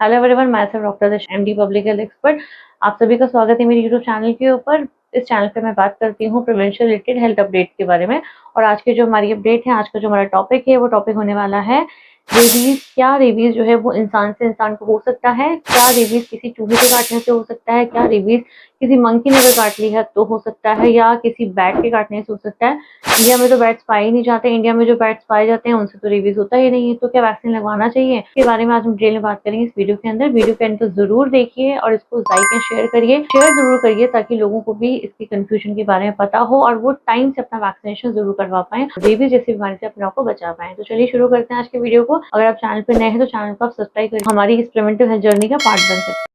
Hello everyone, मैं self doctor MD public health expert. आप सभी का स्वागत है मेरे यूट्यूब चैनल के ऊपर। इस चैनल पे मैं बात करती हूँ प्रिवेंशन रिलेटेड हेल्थ अपडेट के बारे में। और आज के जो हमारी अपडेट है, आज का जो हमारा टॉपिक है, वो टॉपिक होने वाला है रेबीज। क्या रेबीज जो है वो इंसान से इंसान को हो सकता है? क्या रेबीज किसी चूहे के काटने से हो सकता है? क्या रेबीज किसी मंकी ने अगर काट ली है तो हो सकता है, या किसी बैट के काटने से हो सकता है? इंडिया में तो बैट्स पाए ही नहीं जाते, इंडिया में जो बैट्स पाए जाते हैं उनसे तो रेबीज होता ही नहीं है, तो क्या वैक्सीन लगवाना चाहिए? इसके बारे में आज हम डिटेल में बात करेंगे इस वीडियो के अंदर। वीडियो के अंदर तो जरूर देखिए और इसको लाइक एंड शेयर करिए, शेयर जरूर करिए ताकि लोगों को भी इसकी कंफ्यूजन के बारे में पता हो और वो टाइम से अपना वैक्सीनेशन जरूर करवा पाए, रेबीज जैसी बीमारी से अपने आप को बचा पाए। तो चलिए शुरू करते हैं आज के वीडियो को। अगर आप चैनल पर नए हैं तो चैनल को आप सब्सक्राइब करिए, हमारी इस प्रिवेंटिव हेल्थ जर्नी का पार्ट बन सकते हैं।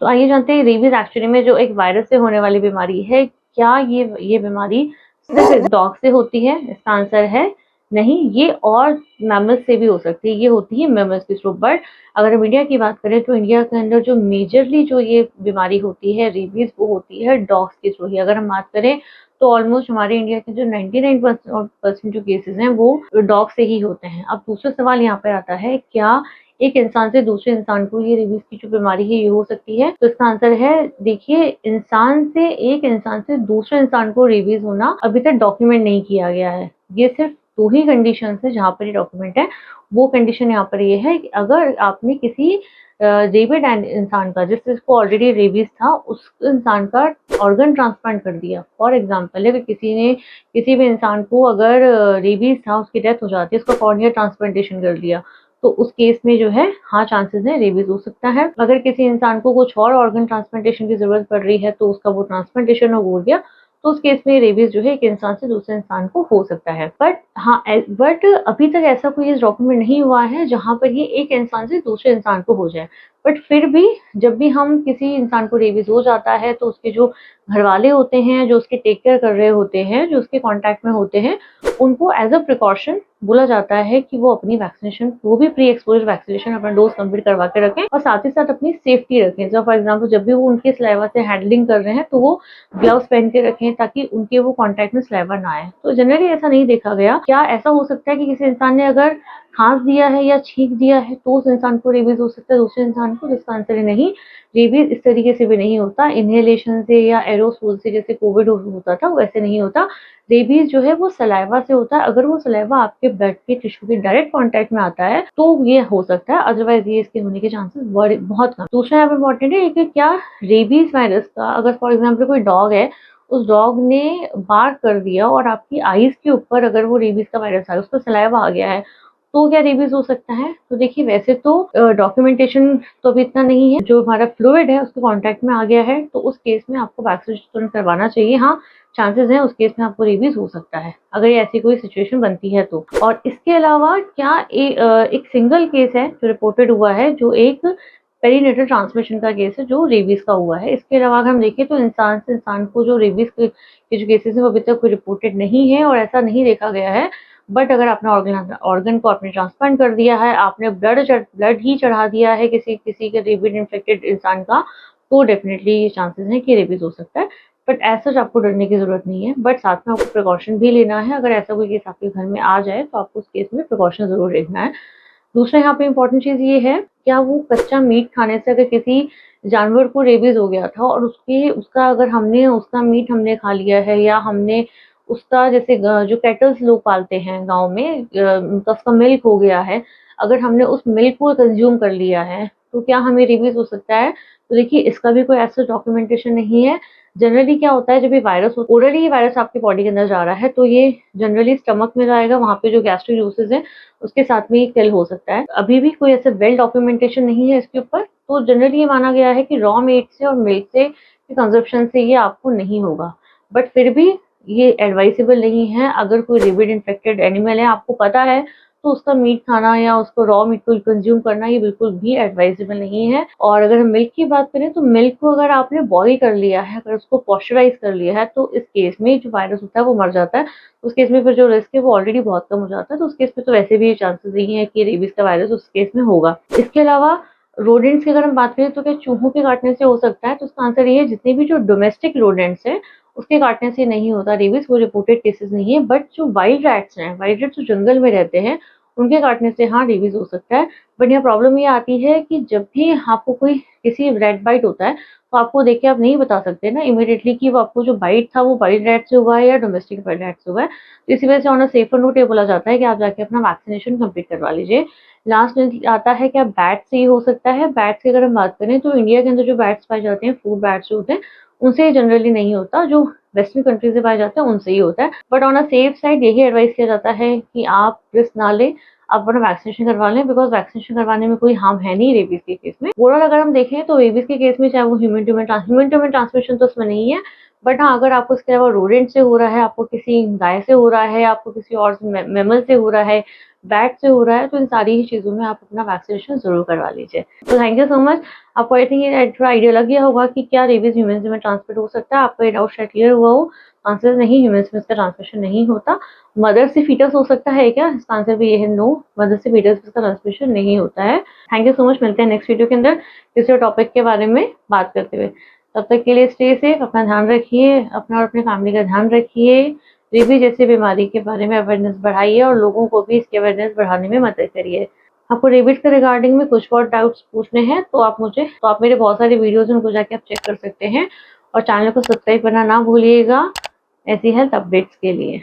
तो आइए जानते हैं रेबीज एक्चुअली में जो एक वायरस से होने वाली बीमारी है, क्या ये बीमारी सिर्फ डॉग से होती है? इसका आंसर है नहीं, ये और मैमल्स से भी हो सकती है। ये होती है मैमल्स के थ्रू। बट अगर हम इंडिया की बात करें तो इंडिया के अंदर जो मेजरली जो ये बीमारी होती है रेबीज, वो होती है डॉग्स के थ्रू ही। अगर हम बात करें तो ऑलमोस्ट हमारे इंडिया के जो 99% जो केसेस हैं वो डॉग से ही होते हैं। अब दूसरा सवाल यहाँ पे आता है, क्या एक इंसान से दूसरे इंसान को ये रेबीज की जो बीमारी है ये हो सकती है? तो इसका आंसर है, देखिए, एक इंसान से दूसरे इंसान को रेबीज होना अभी तक डॉक्यूमेंट नहीं किया गया है। ये सिर्फ दो ही कंडीशन है जहाँ पर ये डॉक्यूमेंट है। वो कंडीशन यहाँ पर ये है कि अगर आपने किसी रेबिड इंसान का, जिसको ऑलरेडी रेबीज था, उस इंसान का ऑर्गन ट्रांसप्लांट कर दिया। फॉर एग्जाम्पल, अगर किसी भी इंसान को अगर रेबीज था, उसकी डेथ हो जाती है, उसका कॉर्निया ट्रांसप्लांटेशन कर दिया, तो उस केस में जो है हाँ चांसेस है रेबीज हो सकता है। अगर किसी इंसान को कुछ और ऑर्गन ट्रांसप्लांटेशन की जरूरत पड़ रही है तो उसका वो ट्रांसप्लांटेशन हो गया, तो उस केस में रेबीज जो है एक इंसान से दूसरे इंसान को हो सकता है। बट अभी तक ऐसा कोई डॉक्यूमेंट नहीं हुआ है जहां पर ये एक इंसान से दूसरे इंसान को हो जाए। बट फिर भी जब भी हम किसी इंसान को रेबीज हो जाता है तो उसके जो घर वाले होते हैं, जो उसके टेक केयर कर रहे होते हैं, जो उसके कांटेक्ट में होते हैं, उनको एज अ प्रिकॉशन बोला जाता है कि वो अपनी वैक्सीनेशन, वो भी प्री एक्सपोजर वैक्सीनेशन अपना डोज कंप्लीट करवा के रखें और साथ ही साथ अपनी सेफ्टी रखें। जब फॉर एग्जाम्पल जब भी वो उनके सलाइवा से हैंडलिंग कर रहे हैं तो वो ग्लव्स पहन के रखें ताकि उनके वो कांटेक्ट में सलाइवा ना आए। तो जनरली ऐसा नहीं देखा गया। क्या ऐसा हो सकता है कि किसी इंसान ने अगर खांस दिया है या छींक दिया है तो उस इंसान को रेबीज हो सकता है दूसरे इंसान को? जिसका आंसर है नहीं, रेबीज इस तरीके से भी नहीं होता। इनहेलेशन से या एरोसोल से, जैसे कोविड होता था, वैसे नहीं होता। रेबीज जो है वो सलाइवा से होता है। अगर वो सलाइवा आपके ब्लड के टिश्यू के डायरेक्ट कांटेक्ट में आता है तो ये हो सकता है, अदरवाइज ये इसके होने के चांसेस बहुत कम। दूसरा यहाँ पे इम्पोर्टेंट है कि क्या रेबीज वायरस का, अगर फॉर एग्जाम्पल कोई डॉग है, उस डॉग ने बार्क कर दिया और आपकी आईज के ऊपर अगर वो रेबीज का वायरस आया, उसका सलाइवा आ गया है, तो क्या रेबीज हो सकता है? तो देखिए, वैसे तो डॉक्यूमेंटेशन तो अभी इतना नहीं है। जो हमारा फ्लूइड है उसके कांटेक्ट में आ गया है तो उस केस में आपको वैक्सीनेशन तुरंत करवाना चाहिए। हाँ, चांसेस हैं उस केस में आपको रेबीज हो सकता है अगर ये ऐसी कोई सिचुएशन बनती है तो। और इसके अलावा क्या एक सिंगल केस है जो रिपोर्टेड हुआ है, जो एक पेरीनेटल ट्रांसमिशन का केस है जो रेबीज का हुआ है। इसके अलावा अगर हम देखें तो इंसान से इंसान को जो रेबीज के जो केसेस है वो अभी तक कोई रिपोर्टेड नहीं है और ऐसा नहीं देखा गया है। बट अगर आपने ऑर्गन को आपने ट्रांसप्लांट कर दिया है, आपने ब्लड ही चढ़ा दिया है किसी के रेबीज इन्फेक्टेड इंसान का, तो डेफिनेटली ये चांसेस हैं कि रेबीज हो सकता है। बट ऐसा आपको डरने की जरूरत नहीं है। बट साथ में आपको प्रिकॉशन भी लेना है। अगर ऐसा कोई केस आपके घर में आ जाए तो आपको उस केस में प्रिकॉशन जरूर लेना है। दूसरा यहाँ पे इम्पोर्टेंट चीज ये है, क्या वो कच्चा मीट खाने से अगर किसी जानवर को रेबीज हो गया था और उसका अगर हमने उसका मीट हमने खा लिया है, या हमने उसका, जैसे जो कैटल्स लोग पालते हैं गांव में, उसका मिल्क हो गया है, अगर हमने उस मिल्क को कंज्यूम कर लिया है तो क्या हमें रेबीज हो सकता है? तो देखिए, इसका भी कोई ऐसा डॉक्यूमेंटेशन नहीं है। जनरली क्या होता है, जब ये वायरस ओरली ये वायरस आपके बॉडी के अंदर जा रहा है तो ये जनरली स्टमक में जाएगा, वहां पे जो गैस्ट्रिक जूसेस है उसके साथ में ही किल हो सकता है। अभी भी कोई ऐसे वेल डॉक्यूमेंटेशन नहीं है इसके ऊपर। तो जनरली ये माना गया है कि रॉ मीट से और मिल्क से कंजप्शन से ये आपको नहीं होगा। बट फिर भी ये एडवाइसेबल नहीं है। अगर कोई रेबिड इन्फेक्टेड एनिमल है, आपको पता है, तो उसका मीट खाना या उसको रॉ मीट को कंज्यूम करना ये बिल्कुल भी एडवाइजेबल नहीं है। और अगर हम मिल्क की बात करें तो मिल्क को अगर आपने बॉईल कर लिया है, अगर उसको पॉस्चराइज कर लिया है, तो इस केस में जो वायरस होता है वो मर जाता है। उस केस में फिर जो रिस्क है वो ऑलरेडी बहुत कम हो जाता है। तो उस केस में तो वैसे भी चांसेस नहीं है कि रेबीज का वायरस उस केस में होगा। इसके अलावा रोडेंट्स की अगर हम बात करें तो क्या चूहों के काटने से हो सकता है? तो इसका आंसर ये है जितने भी जो डोमेस्टिक रोडेंट्स हैं उसके काटने से नहीं होता रेबीज, वो रिपोर्टेड केसेस नहीं है। बट जो वाइल्ड रैट्स हैं, वाइल्ड रैट्स जो जंगल में रहते हैं उनके काटने से हाँ रेबीज हो सकता है। बट यहाँ प्रॉब्लम ये आती है कि जब भी आपको कोई किसी रैट बाइट होता है तो आपको देख के आप नहीं बता सकते ना इमीडिएटली कि वो आपको जो बाइट था वो वाइल्ड रैट से हुआ है या डोमेस्टिक रैट से हुआ है। तो इसी वजह से ऑन अ सेफर नोट ये बोला जाता है कि आप जाके अपना वैक्सीनेशन कंप्लीट करवा लीजिए। लास्ट में आता है क्या बैट से ही हो सकता है। बैट्स की अगर हम बात करें तो इंडिया के अंदर जो बैट्स पाए जाते हैं, फ्रूट बैट्स जो होते हैं, उनसे जनरली नहीं होता। जो वेस्टर्न कंट्रीज से पाए जाते हैं उनसे ही होता है। But on a safe side यही एडवाइस किया जाता है कि आप रिस्क ना लें, आप अपना वैक्सीनेशन करवा लें, बिकॉज वैक्सीनेशन करवाने में कोई हार्म है नहीं रेबीज के केस में। ओवरऑल अगर हम देखें तो रेबीज के केस में चाहे वो ह्यूमन टू ह्यूमन ट्रांसमिशन तो उसमें नहीं है। बट हाँ, अगर आपको इसके अलावा रोडेंट से हो रहा है, आपको किसी गाय से हो रहा है, आपको किसी और मैमल से हो रहा है, बैट से हो रहा है, तो इन सारी ही चीज़ों में आप अपना वैक्सीनेशन ज़रूर करवा लीजिए। तो थैंक यू सो मच। आपको आई थिंक ये थोड़ा आइडिया लग गया होगा कि क्या रेबीज ह्यूमन में ट्रांसमिट हो सकता है। आपका ये डाउट शायद क्लियर हुआ हो। आंसर नहीं, ह्यूमन्स में इसका ट्रांसमिशन नहीं होता। मदर से फीटस हो सकता है क्या? इसका आंसर भी ये है नो, मदर से फीटस इसका ट्रांसमिशन नहीं होता है। Thank you so much. मिलते हैं नेक्स्ट वीडियो के अंदर किसी और टॉपिक के बारे में बात करते हुए। तब तक के लिए स्टे सेफ, अपना ध्यान रखिए, अपना और अपनी फैमिली का ध्यान रखिए। रेबीज जैसी बीमारी के बारे में अवेयरनेस बढ़ाइए और लोगों को भी इसकी अवेयरनेस बढ़ाने में मदद करिए। आपको रेबीज के रिगार्डिंग में कुछ और डाउट्स पूछने हैं तो आप मेरे बहुत सारे वीडियोस हैं उनको जाके आप चेक कर सकते हैं। और चैनल को सब्सक्राइब करना ना भूलिएगा ऐसी हेल्थ अपडेट्स के लिए।